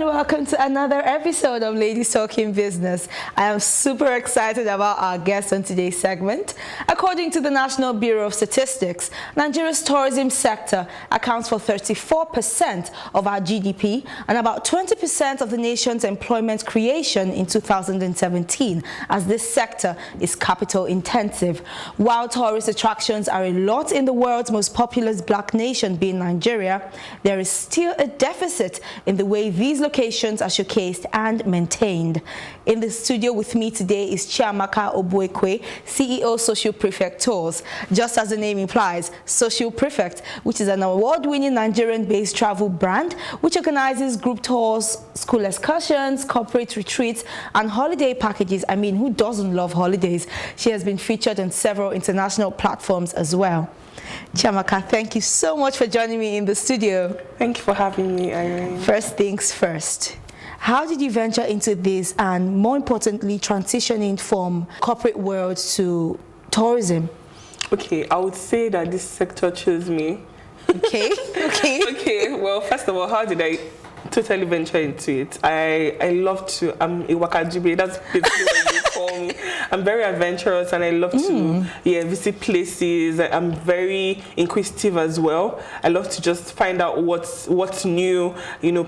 and welcome to another episode of Ladies Talking Business. I am super excited about our guest on today's segment. According to the National Bureau of Statistics, Nigeria's tourism sector accounts for 34% of our GDP and about 20% of the nation's employment creation in 2017, as this sector is capital intensive. While tourist attractions are a lot in the world's most populous black nation being Nigeria, there is still a deficit in the way these locations are showcased and maintained. In the studio with me today is Chiamaka Obuekwe, CEO Social Prefect Tours. Just as the name implies, Social Prefect, which is an award-winning Nigerian-based travel brand which organizes group tours, school excursions, corporate retreats, and holiday packages. I mean, who doesn't love holidays? She has been featured on several international platforms as well. Chiamaka, thank you so much for joining me in the studio. Thank you for having me, Irene. First things first, how did you venture into this and, more importantly, transitioning from corporate world to tourism? Okay, I would say that this sector chose me. Okay. Okay, well, first of all, how did I totally venture into it? I love to, I'm a Wakajibe, that's basically what you call me. I'm very adventurous and I love to visit places. I'm very inquisitive as well. I love to just find out what's new,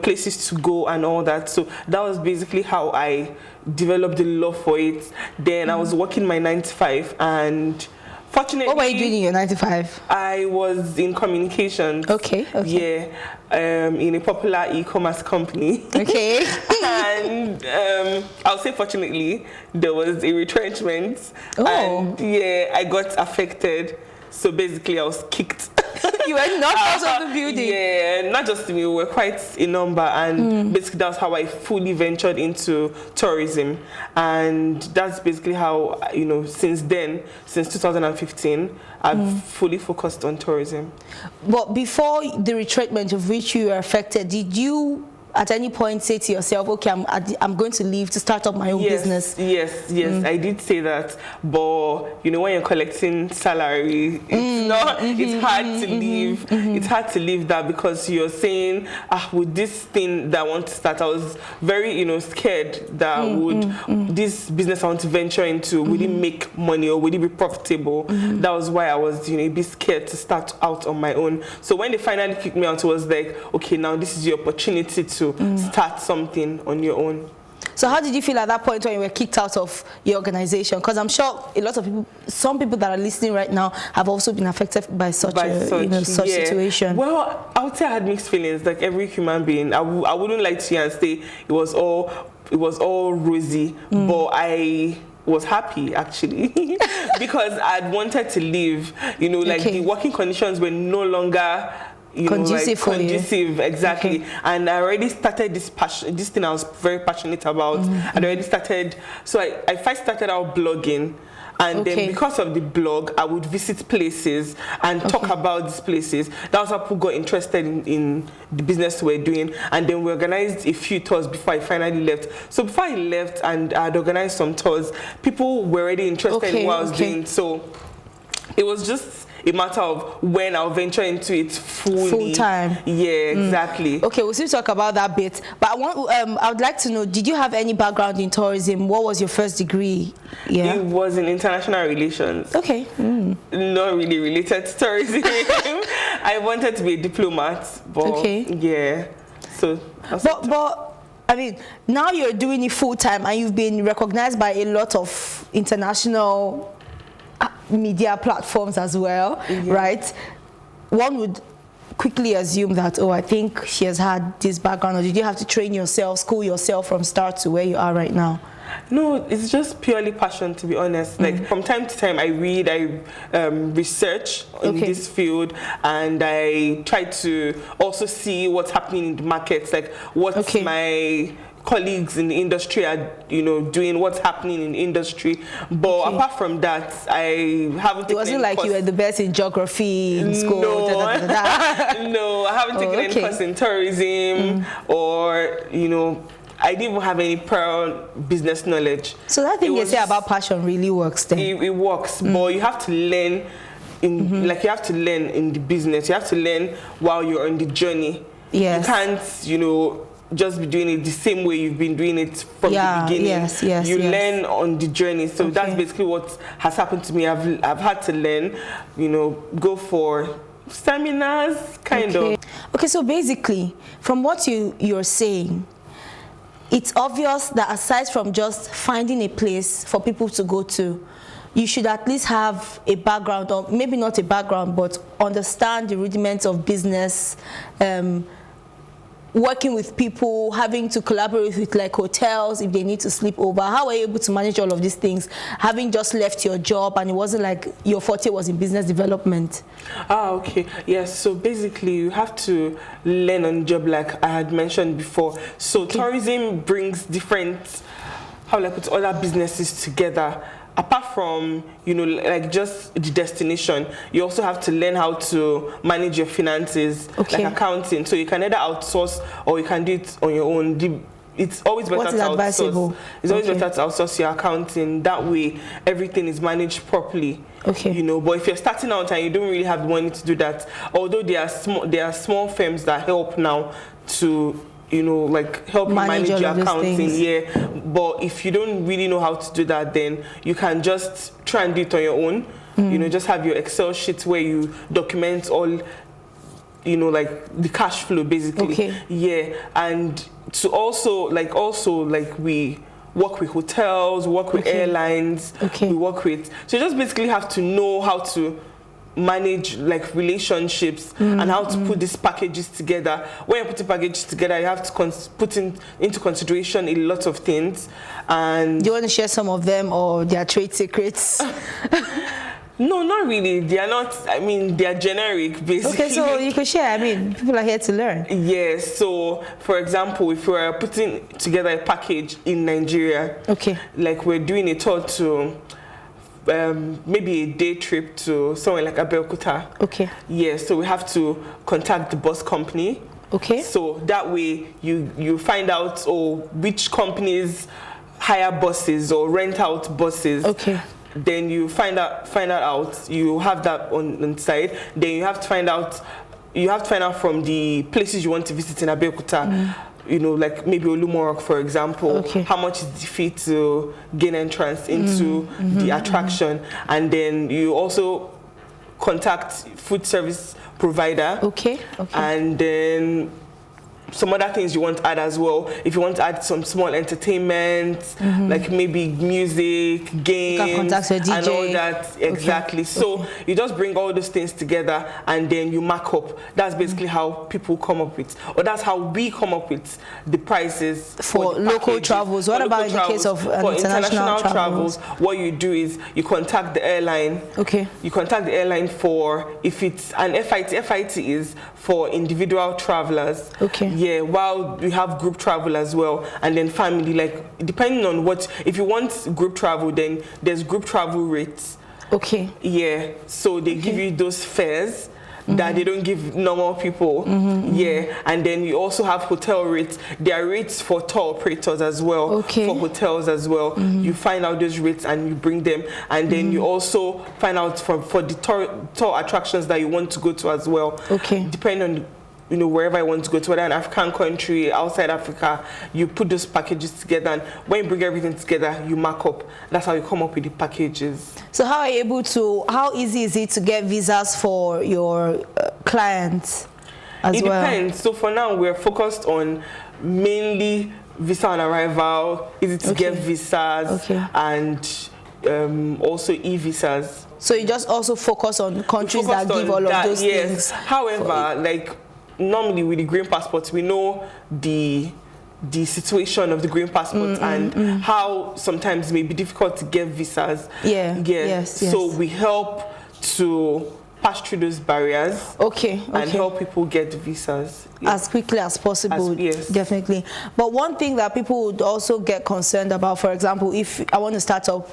places to go and all that. So that was basically how I developed the love for it. Then I was working my 9 to 5 and fortunately, what were you doing in your 9 to 5? I was in communications. Okay. Yeah, in a popular e-commerce company. Okay. And I'll say fortunately, there was a retrenchment. Oh. And yeah, I got affected. So basically, I was kicked. You were knocked out of the building. Yeah, not just me, we were quite a number, and basically that's how I fully ventured into tourism. And that's basically how, since 2015, I've fully focused on tourism. But before the retrenchment of which you were affected, did you at any point say to yourself, okay, I'm going to leave to start up my own business? Yes, I did say that. But when you're collecting salary, it's hard to leave. It's hard to leave that because you're saying, with this thing that I want to start, I was very, scared that this business I want to venture into, would it make money or would it be profitable? That was why I was, a bit scared to start out on my own. So when they finally kicked me out, it was like, okay, now this is your opportunity to start something on your own. So how did you feel at that point when you were kicked out of your organization? Because I'm sure a lot of people, some people that are listening right now have also been affected by such situation. Well, I would say I had mixed feelings, like every human being. I wouldn't lie to you and say it was all rosy, but I was happy actually because I'd wanted to leave. The working conditions were no longer conducive, exactly. Okay. And I already started this thing I was very passionate about. I'd already started, so I first started out blogging, and then because of the blog, I would visit places and talk about these places. That was how people got interested in the business we're doing, and then we organized a few tours before I finally left. So before I left and I'd organized some tours, people were already interested in what I was doing. So it was just a matter of when I'll venture into it full time. Yeah, exactly. Okay, we'll still talk about that bit. But I would like to know, did you have any background in tourism? What was your first degree? Yeah. It was in international relations. Okay. Not really related to tourism. I wanted to be a diplomat, but yeah. So. But I mean, now you're doing it full time, and you've been recognized by a lot of international media platforms as well, right? One would quickly assume that, I think she has had this background, or did you have to train yourself, school yourself from start to where you are right now? No, it's just purely passion, to be honest. Like from time to time, I read, I research in this field, and I try to also see what's happening in the markets, like what's my colleagues in the industry are doing, what's happening in the industry. But apart from that, I haven't taken It wasn't like you were the best in geography in school. No, no, I haven't taken any course in tourism or I didn't even have any prior business knowledge. So that thing you say about passion really works then? It works, but you have to learn you have to learn in the business. You have to learn while you're on the journey. Yes. You can't, just be doing it the same way you've been doing it from the beginning. You learn on the journey. So that's basically what has happened to me. I've had to learn, you know, go for seminars, kind of. Okay, so basically, from what you're saying, it's obvious that aside from just finding a place for people to go to, you should at least have a background, or maybe not a background, but understand the rudiments of business, working with people, having to collaborate with like hotels if they need to sleep over. How are you able to manage all of these things, having just left your job and it wasn't like your forte was in business development? Okay. Yes, so basically you have to learn on the job, like I had mentioned before. So tourism brings different, how like put other businesses together. Apart from, you know, like just the destination, you also have to learn how to manage your finances, like accounting. So you can either outsource or you can do it on your own. It's always better to outsource. It's always better to outsource your accounting. That way, everything is managed properly. You know, but if you're starting out and you don't really have the money to do that, although there are small firms that help now to, you know, like help you manage your accounting, but if you don't really know how to do that, then you can just try and do it on your own. You know, just have your Excel sheet where you document all, you know, like the cash flow basically. And to also like we work with hotels, work with airlines, we work with, so you just basically have to know how to manage like relationships and how to put these packages together. When you're putting packages together, you have to put into consideration a lot of things. And do you want to share some of them, or their trade secrets? No, not really. They are not, I mean, they are generic basically. Okay, so you could share. I mean, people are here to learn. Yes. So for example, if we are putting together a package in Nigeria, like we're doing a tour to maybe a day trip to somewhere like Abeokuta. So we have to contact the bus company. So that way you find out which companies hire buses or rent out buses. Then you find out you have that on site. Then you have to find out from the places you want to visit in Abeokuta. You know, like maybe Olumorok, for example, how much is the fee to gain entrance into the attraction, and then you also contact food service provider, and then some other things you want to add as well. If you want to add some small entertainment, like maybe music, games, you can contact your DJ. And all that, So you just bring all those things together and then you mark up. That's basically how people come up with, or that's how we come up with the prices for local travels. What about in the case of international travels? What you do is you contact the airline. You contact the airline for, if it's an FIT. FIT is for individual travelers. While we have group travel as well, and then family, like depending on what, if you want group travel, then there's group travel rates. So they give you those fares that they don't give normal people. And then you also have hotel rates. There are rates for tour operators as well, for hotels as well. You find out those rates and you bring them, and then you also find out for the tour attractions that you want to go to as well. Depending on, you know, wherever I want to go to, whether an African country, outside Africa, you put those packages together, and when you bring everything together, you mark up. That's how you come up with the packages. So how are you able to, how easy is it to get visas for your clients as well? It depends. So for now, we're focused on mainly visa on arrival, easy to get visas, and also e-visas. So you just also focus on countries that give all of those things? However, like normally with the green passports, we know the situation of the green passport and how sometimes it may be difficult to get visas. So we help to pass through those barriers and help people get visas as quickly as possible. Definitely. But one thing that people would also get concerned about, for example, if I want to start up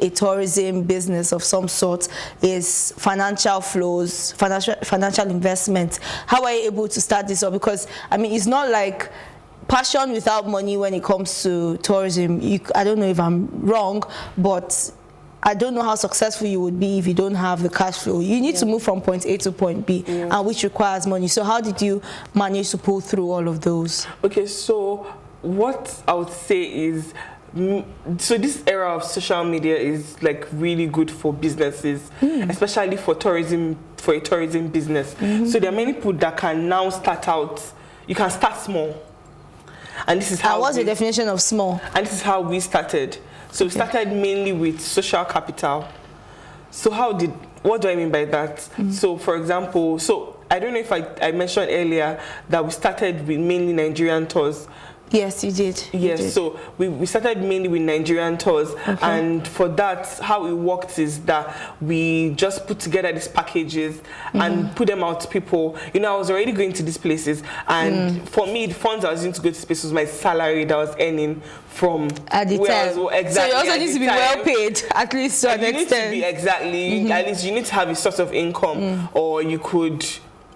a tourism business of some sort, is financial flows, financial investment. How are you able to start this up? Because I mean, it's not like passion without money when it comes to tourism. I don't know if I'm wrong, but I don't know how successful you would be if you don't have the cash flow. You need to move from point A to point B, and which requires money. So how did you manage to pull through all of those? Okay, so what I would say is, so this era of social media is like really good for businesses, especially for tourism, for a tourism business. So there are many people that can now start out. You can start small, and this is how. What's the definition of small? And this is how we started. So we started mainly with social capital. So what do I mean by that? So for example, I don't know if I mentioned earlier that we started with mainly Nigerian tours. Yes, you did. Yes, so we started mainly with Nigerian tours, and for that, how it worked is that we just put together these packages and put them out to people. You know, I was already going to these places, and for me, the funds I was using to go to this place was my salary that I was earning from at the time. Exactly. So you also need to be well paid, at least to an extent. At least you need to have a source of income, or you could.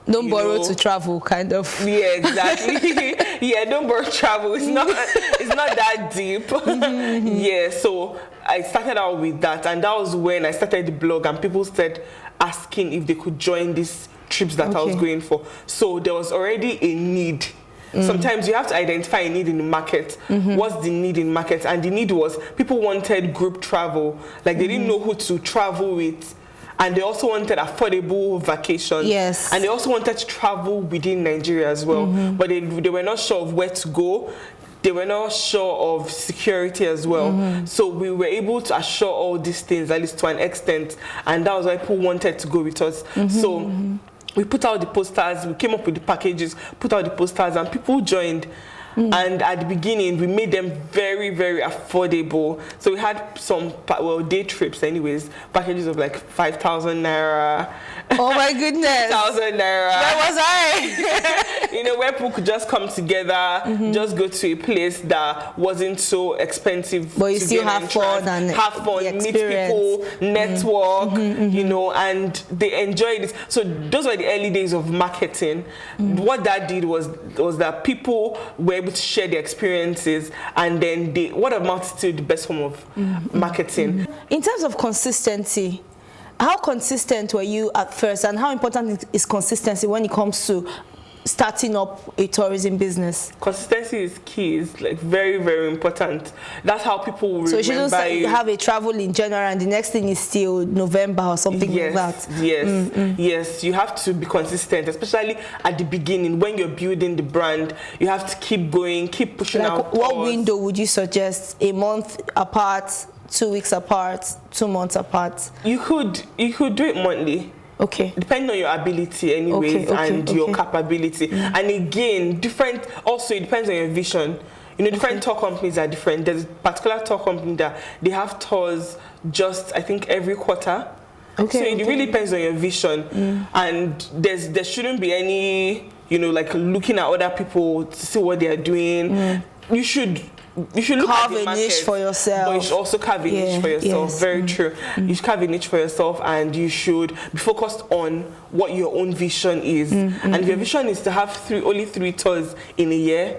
Don't borrow to travel, kind of. Yeah, exactly. Yeah, don't borrow to travel. It's not that deep. Yeah, so I started out with that, and that was when I started the blog, and people started asking if they could join these trips that I was going for. So there was already a need. Sometimes you have to identify a need in the market. What's the need in the market? And the need was people wanted group travel. Like they didn't know who to travel with. And they also wanted affordable vacations. Yes. And they also wanted to travel within Nigeria as well. But they were not sure of where to go. They were not sure of security as well. So we were able to assure all these things, at least to an extent. And that was why people wanted to go with us. So we put out the posters, we came up with the packages, put out the posters, and people joined. And at the beginning, we made them very, very affordable. So we had some, day trips anyways, packages of like 5,000 naira. Oh my goodness. 1,000 naira. Where was I? You know, where people could just come together, just go to a place that wasn't so expensive. But you still have fun and meet people, network, you know, and they enjoyed it. So those were the early days of marketing. What that did was that people were able to share their experiences, and then word of mouth is still the best form of marketing. In terms of consistency, how consistent were you at first, and how important is consistency when it comes to starting up a tourism business? Consistency is key. It's like very, very important. That's how people will remember you. So you shouldn't have a travel in January and the next thing is still November or something like that. Yes, you have to be consistent, especially at the beginning when you're building the brand. You have to keep going, keep pushing out. What window would you suggest? A month apart, 2 weeks apart, 2 months apart? You could do it monthly. Okay. Depending on your ability anyways, and your capability. And again, also it depends on your vision. You know, different tour companies are different. There's a particular tour company that they have tours just, I think, every quarter. So it really depends on your vision. And there shouldn't be any, you know, like looking at other people to see what they are doing. You should look carve at the a market, niche for yourself. But you should also carve a niche for yourself. Very true. You should carve a niche for yourself, and you should be focused on what your own vision is. And if your vision is to have only 3 tours in a year,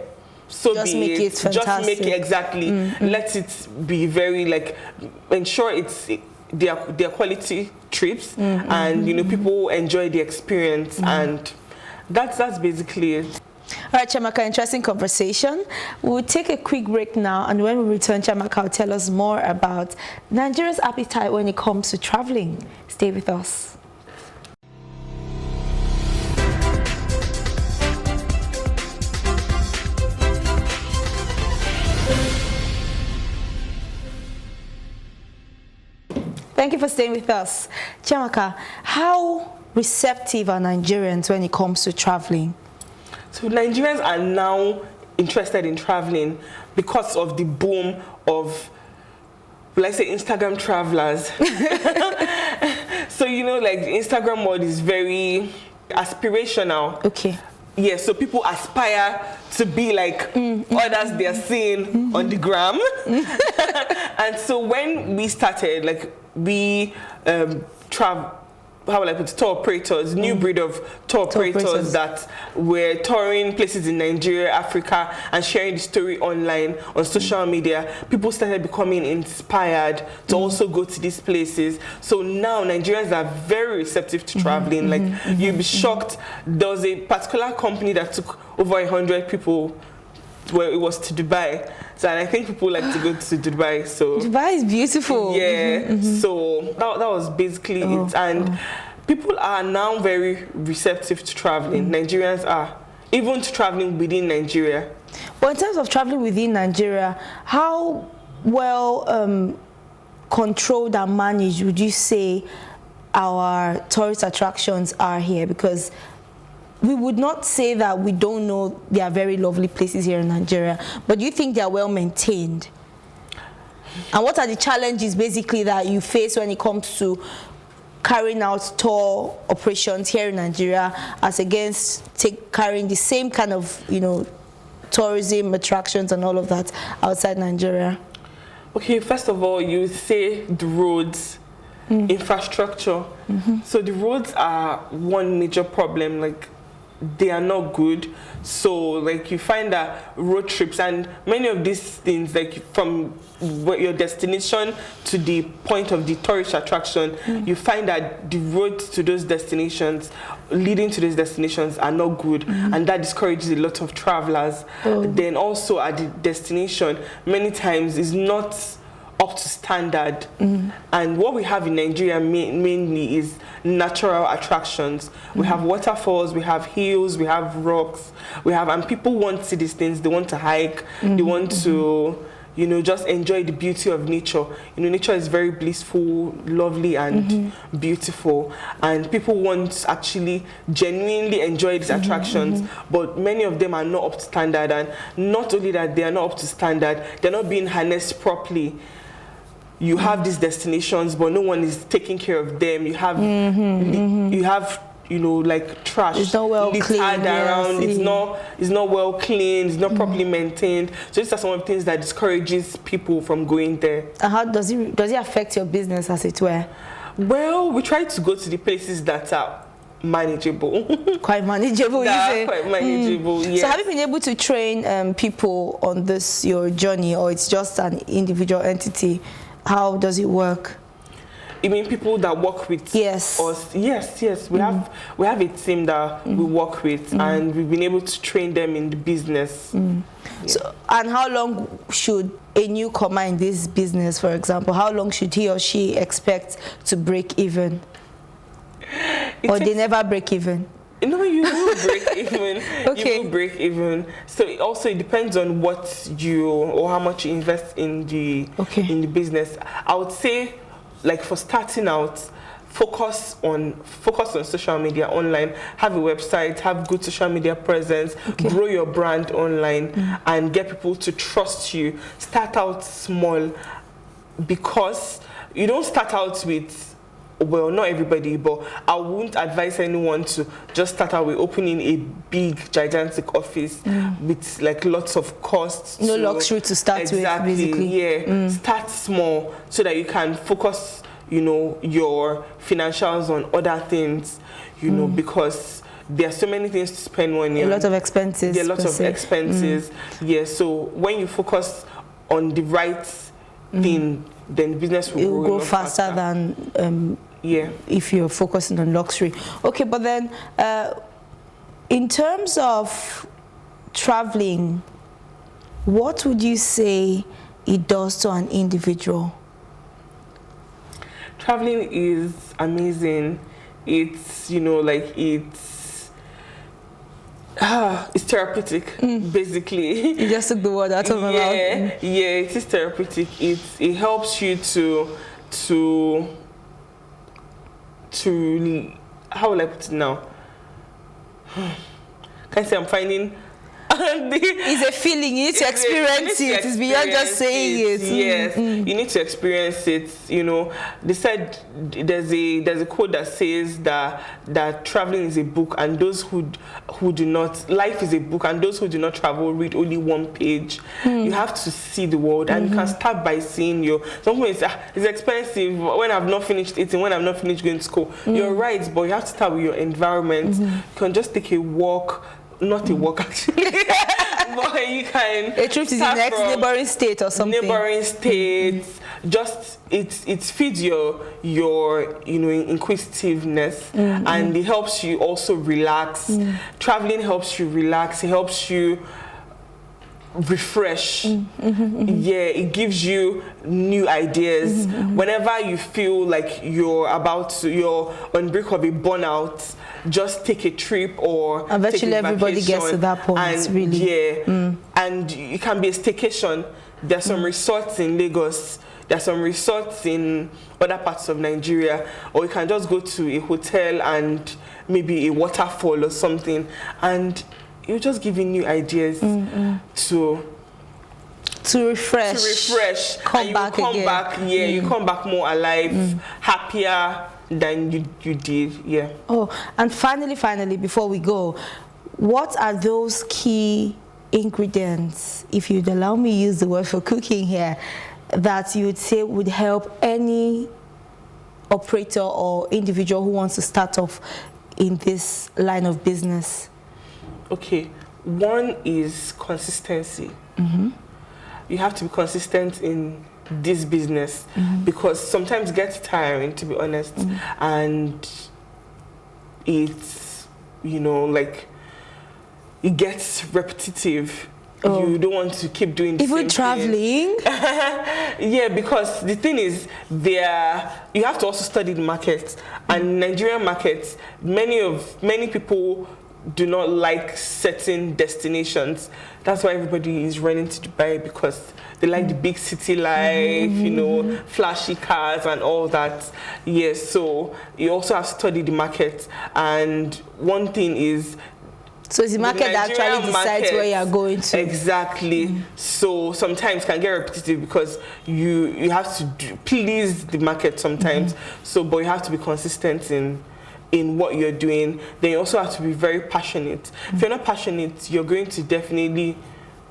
so just be make it fantastic. Just make it exactly. Let it be very ensure they're quality trips, and you know people enjoy the experience, and that's basically it. All right, Chiamaka, interesting conversation. We'll take a quick break now, and when we return, Chiamaka will tell us more about Nigeria's appetite when it comes to traveling. Stay with us. Thank you for staying with us. Chiamaka, how receptive are Nigerians when it comes to traveling? So Nigerians are now interested in traveling because of the boom of, let's say, Instagram travelers. So, you know, like the Instagram world is very aspirational. Okay. Yeah, so people aspire to be like others they're seeing on the gram. And so when we started, like we how will I put it, tour operators, new breed of tour operators that were touring places in Nigeria, Africa, and sharing the story online on social media. People started becoming inspired to also go to these places. So now Nigerians are very receptive to traveling. Like, you'll be shocked. There was a particular company that took over 100 people where it was to Dubai. So, and I think people like to go to Dubai. So Dubai is beautiful. Yeah. So that was basically it. And people are now very receptive to traveling. Nigerians are, even to traveling within Nigeria. But in terms of traveling within Nigeria, how well controlled and managed would you say our tourist attractions are here? Because we would not say that we don't know there are very lovely places here in Nigeria, but do you think they are well maintained? And what are the challenges basically that you face when it comes to carrying out tour operations here in Nigeria as against carrying the same kind of, you know, tourism attractions and all of that outside Nigeria? Okay, first of all, you say the roads, infrastructure. So the roads are one major problem. Like, they are not good. So like, you find that road trips and many of these things, like from your destination to the point of the tourist attraction, you find that the roads to those destinations, leading to those destinations, are not good, and that discourages a lot of travelers. Then also at the destination, many times is not up to standard. And what we have in Nigeria mainly is natural attractions. We have waterfalls, we have hills, we have rocks, and people want to see these things. They want to hike, they want to, you know, just enjoy the beauty of nature. You know, nature is very blissful, lovely, and beautiful, and people want to actually genuinely enjoy these attractions, but many of them are not up to standard. And not only that, they are not up to standard, they're not being harnessed properly. You have these destinations, but no one is taking care of them. You have, you have, you know, like trash. It's not well cleaned around. It's not well cleaned. It's not properly maintained. So these are some of the things that discourages people from going there. And how does it affect your business, as it were? Well, we try to go to the places that are manageable. Quite manageable, you say? Quite manageable, yes. So have you been able to train people on this, your journey, or it's just an individual entity? How does it work? You mean people that work with us? Yes. We have a team that we work with, and we've been able to train them in the business. So, and how long should a newcomer in this business, for example, how long should he or she expect to break even? Or they never break even? No, you will break even. Okay. You will break even. So it depends on what or how much you invest in the business. I would say, like, for starting out, focus on social media online. Have a website, have good social media presence, grow your brand online, and get people to trust you. Start out small, because you don't start out with, well, not everybody, but I wouldn't advise anyone to just start out with opening a big, gigantic office with like lots of costs. No luxury to start with, basically. Yeah. Start small so that you can focus, you know, your financials on other things, you know, because there are so many things to spend money on. A lot of expenses. There are lots of expenses. Yeah, so when you focus on the right thing, then business will grow faster than if you're focusing on luxury. Okay, but then in terms of traveling, what would you say it does to an individual? Traveling is amazing. It's, you know, like, it's therapeutic, basically. You just took the word out of my mouth. Yeah, it is therapeutic. It helps you to how will I put it now? Can I say I'm finding It's a feeling. You need to experience it. It's beyond just saying it. Yes, you need to experience it. You know, they said there's a quote that says that traveling is a book, and those who do not, life is a book, and those who do not travel read only one page. You have to see the world, and you can start by seeing something is it's expensive when I've not finished eating, when I've not finished going to school. You're right, but you have to start with your environment. You can just take a walk. Not a walk actually, but you can. A trip to the next neighboring state or something. Neighboring states, just it feeds your inquisitiveness, and it helps you also relax. Traveling helps you relax. It helps you refresh. Yeah, it gives you new ideas. Whenever you feel like you're on the brink of a burnout, just take a trip or eventually everybody gets to that point, and really. And it can be a staycation. There's some resorts in Lagos, there's some resorts in other parts of Nigeria, or you can just go to a hotel and maybe a waterfall or something, and you just give you new ideas to refresh. Come and back you come again. back, you come back more alive, happier than you did. Oh, and finally, before we go, what are those key ingredients, if you'd allow me to use the word for cooking here, that you would say would help any operator or individual who wants to start off in this line of business? Okay, one is consistency. You have to be consistent in this business, because sometimes it gets tiring, to be honest, and it's, like, it gets repetitive. You don't want to keep doing the even same traveling thing. Yeah, because the thing is, you have to also study the market, and Nigerian markets, many people do not like certain destinations. That's why everybody is running to Dubai, because they like the big city life, flashy cars and all that. Yes, so you also have to study the market. And one thing is, so it's the market that actually decides where you're going to. Exactly. So sometimes can get repetitive, because you have to please the market sometimes. So, but you have to be consistent in what you're doing. Then you also have to be very passionate. If you're not passionate, you're going to definitely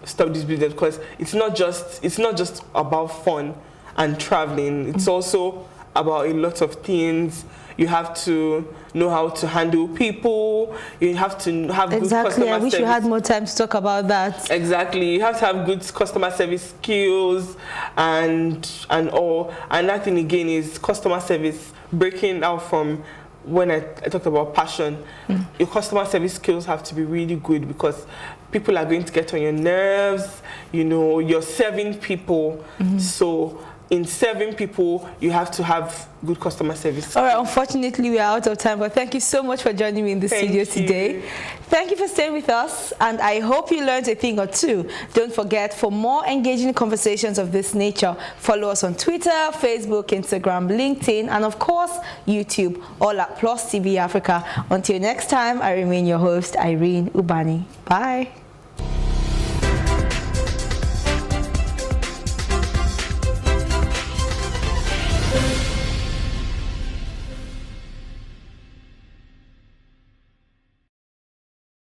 stop this business, because it's not just about fun and traveling. It's also about a lot of things. You have to know how to handle people. You have to have good customer service. I wish you had more time to talk about that. Exactly. You have to have good customer service skills and all. And that thing again is customer service, breaking out from when I talked about passion. Your customer service skills have to be really good, because people are going to get on your nerves. You're serving people. So in serving people, you have to have good customer service. All right, unfortunately, we are out of time, but thank you so much for joining me in the studio today. Thank you for staying with us, and I hope you learned a thing or two. Don't forget, for more engaging conversations of this nature, follow us on Twitter, Facebook, Instagram, LinkedIn, and of course, YouTube, all at Plus TV Africa. Until next time, I remain your host, Irene Ubani. Bye.